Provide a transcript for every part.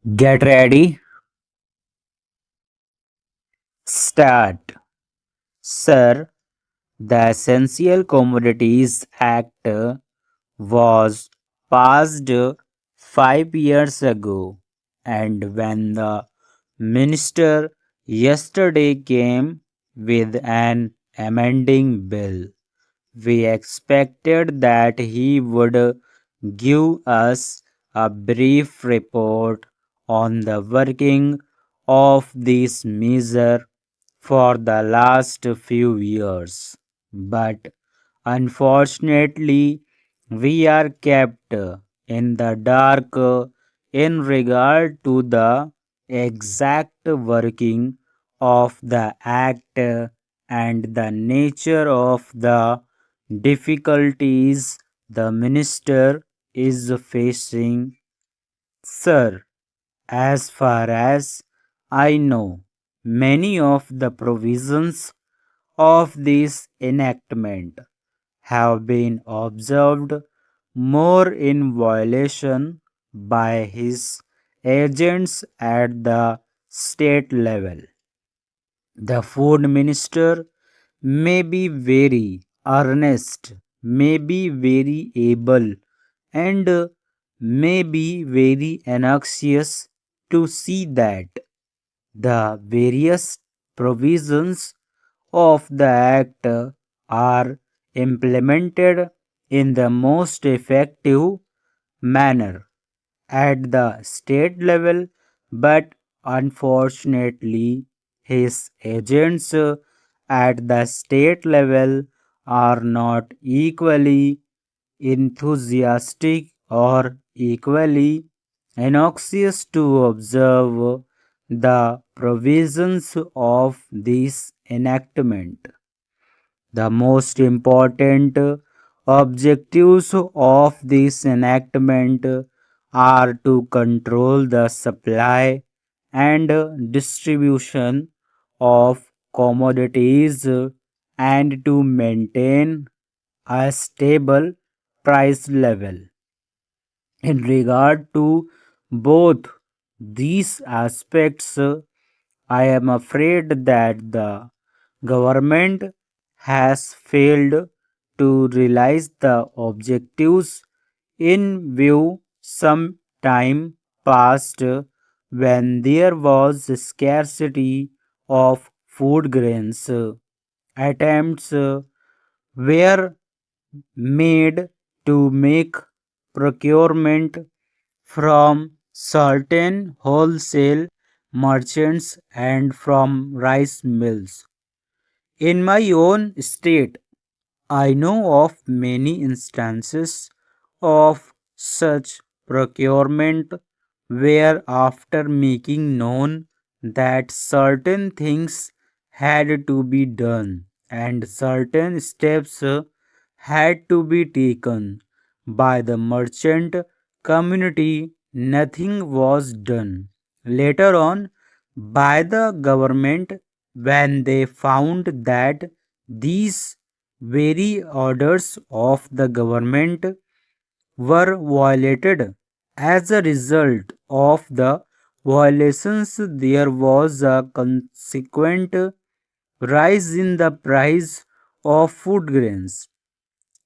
Get ready, start. Sir, the Essential Commodities Act was passed 5 years ago, and when the minister yesterday came with an amending bill, we expected that he would give us a brief report on the working of this measure for the last few years. But unfortunately, we are kept in the dark in regard to the exact working of the act and the nature of the difficulties the minister is facing. Sir, as far as I know, many of the provisions of this enactment have been observed more in violation by his agents at the state level. The food minister may be very earnest, may be very able, and may be very anxious to see that the various provisions of the Act are implemented in the most effective manner at the state level, but unfortunately, his agents at the state level are not equally enthusiastic or equally anxious to observe the provisions of this enactment. The most important objectives of this enactment are to control the supply and distribution of commodities and to maintain a stable price level. In regard to both these aspects, I am afraid that the government has failed to realize the objectives in view some time past when there was scarcity of food grains. Attempts were made to make procurement from certain wholesale merchants and from rice mills. In my own state, I know of many instances of such procurement where, after making known that certain things had to be done and certain steps had to be taken by the merchant community, nothing was done. Later on, by the government, when they found that these very orders of the government were violated. As a result of the violations, there was a consequent rise in the price of food grains.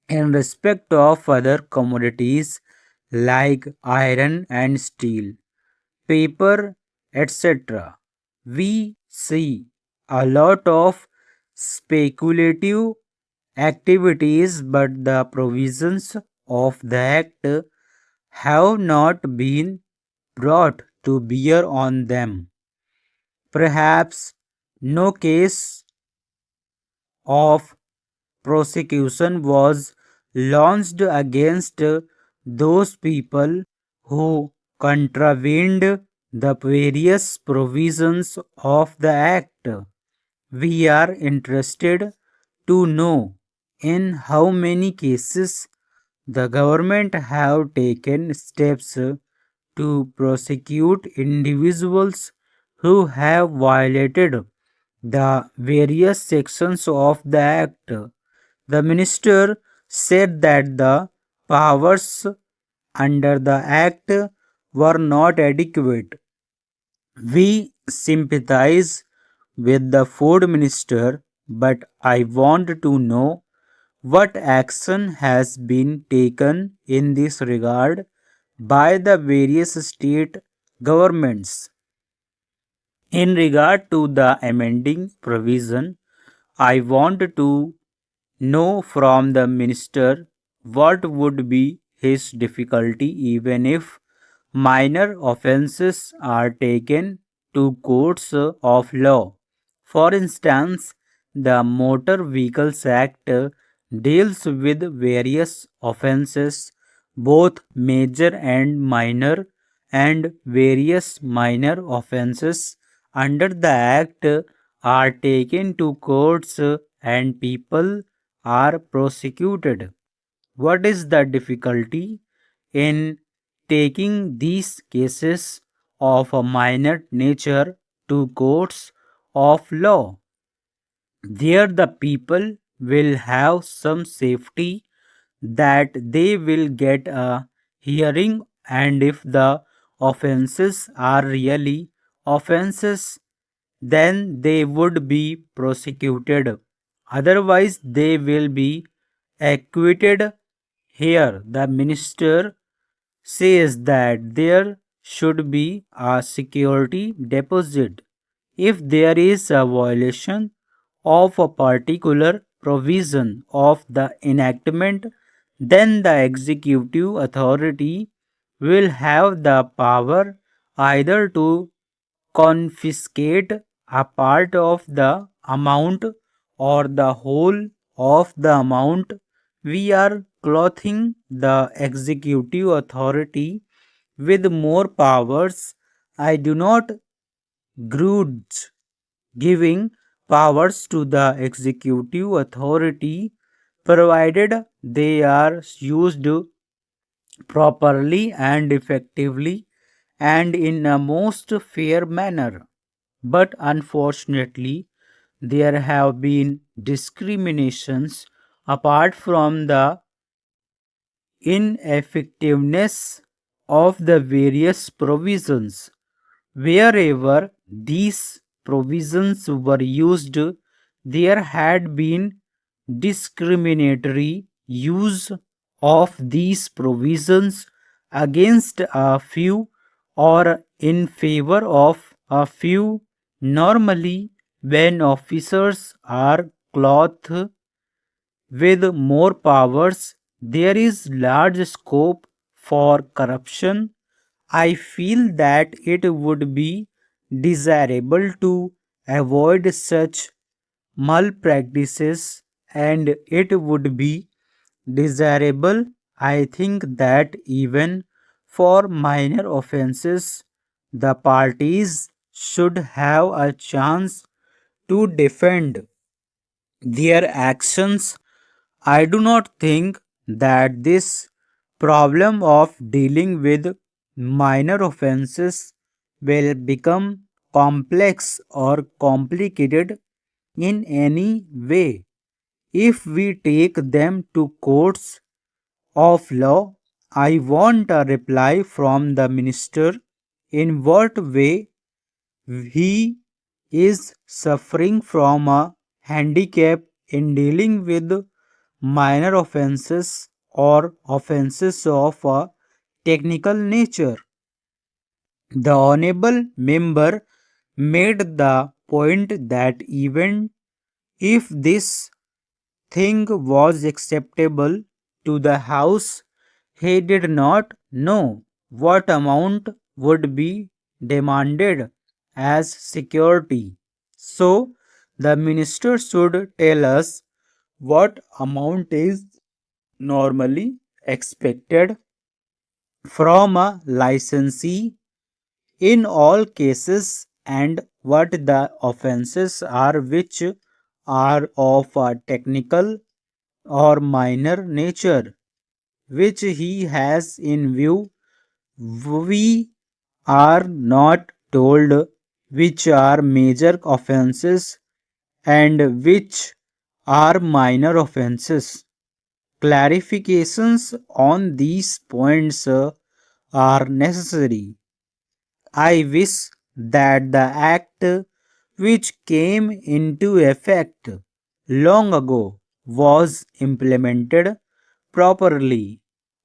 In respect of other commodities like iron and steel, paper, etc., we see a lot of speculative activities, but the provisions of the Act have not been brought to bear on them. Perhaps no case of prosecution was launched against those people who contravened the various provisions of the Act. We are interested to know in how many cases the government have taken steps to prosecute individuals who have violated the various sections of the Act. The minister said that the powers under the Act were not adequate We sympathize with the food minister, but I want to know what action has been taken in this regard by the various state governments. In regard to the amending provision, I want to know from the minister what would be his difficulty even if minor offences are taken to courts of law. For instance, the Motor Vehicles Act deals with various offences, both major and minor, and various minor offences under the Act are taken to courts and people are prosecuted. What is the difficulty in taking these cases of a minor nature to courts of law? There, the people will have some safety that they will get a hearing, and if the offenses are really offenses, then they would be prosecuted. Otherwise, they will be acquitted. Here, the minister says that there should be a security deposit. If there is a violation of a particular provision of the enactment, then the executive authority will have the power either to confiscate a part of the amount or the whole of the amount. We are clothing the executive authority with more powers. I do not grudge giving powers to the executive authority provided they are used properly and effectively and in a most fair manner. But unfortunately, there have been discriminations apart from the ineffectiveness of the various provisions. Wherever these provisions were used, there had been discriminatory use of these provisions against a few or in favor of a few. Normally, when officers are clothed with more powers, there is large scope for corruption. I feel that it would be desirable to avoid such malpractices, and it would be desirable, I think, that even for minor offenses, the parties should have a chance to defend their actions. I do not think that this problem of dealing with minor offenses will become complex or complicated in any way if we take them to courts of law. I want a reply from the minister in what way he is suffering from a handicap in dealing with minor offenses or offenses of a technical nature. The honorable member made the point that even if this thing was acceptable to the House, he did not know what amount would be demanded as security. So, the minister should tell us what amount is normally expected from a licensee in all cases and what the offenses are which are of a technical or minor nature which he has in view. We are not told which are major offenses and which are minor offenses. Clarifications on these points are necessary. I wish that the act which came into effect long ago was implemented properly.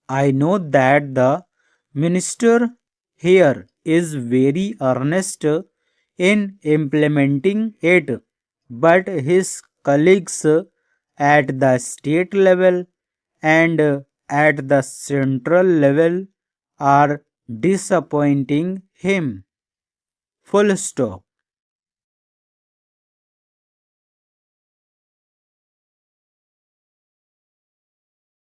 I know that the minister here is very earnest in implementing it, but his colleagues at the state level and at the central level are disappointing him. Full stop.